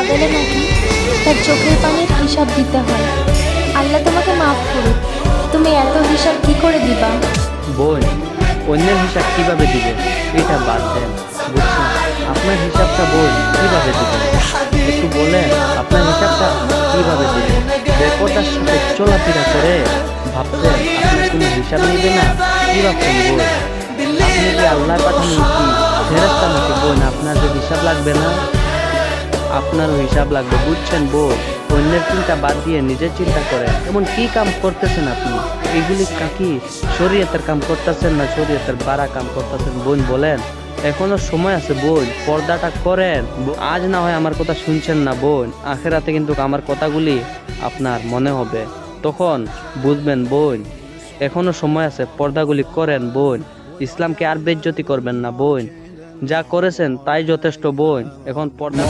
কাঁদালে নাকি তার চোখের পানির হিসাব দিতে হয়। আল্লাহ তোমাকে মাফ করুক, তুমি এত হিসাব কি করে দিবা? বোন, অন্যের হিসাব কিভাবে দিবে এটা বাদ দেন, বুঝছেন? আপনার হিসাবটা বোন কিভাবে দিবেন একটু বলেন। আপনার হিসাবটা কিভাবে দিবেন? বেপরদার সাথে চলাফেরা করে ভাবছেন আপনার কোনো হিসাব নেবে না? কি ভাবছেন বোন? আপনি কি আল্লাহর পাঠানো কি ফেরেশতা নাকি বোন? আপনার যে হিসাব লাগবে না? আপনারও হিসাব লাগবে, বুঝছেন বোন? অন্যের চিন্তা বাদ দিয়ে নিজের চিন্তা করে এমন কি কাম করতেছেন আপনি? এগুলি কাকি শরীয়তের কাম করতেছেন না শরীয়তের বাড়া কাম করতেছেন বোন বলেন? এখনো সময় আছে বোন, পর্দাটা করেন। আজ না হয় আমার কথা শুনছেন না বোন, আখেরাতে কিন্তু আমার কথাগুলি আপনার মনে হবে, তখন বুঝবেন বোন। এখনো সময় আছে, পর্দাগুলি করেন বোন। ইসলামকে আর বেইজ্জতি করবেন না বোন। যা করেছেন তাই যথেষ্ট বোন, এখন পর্দা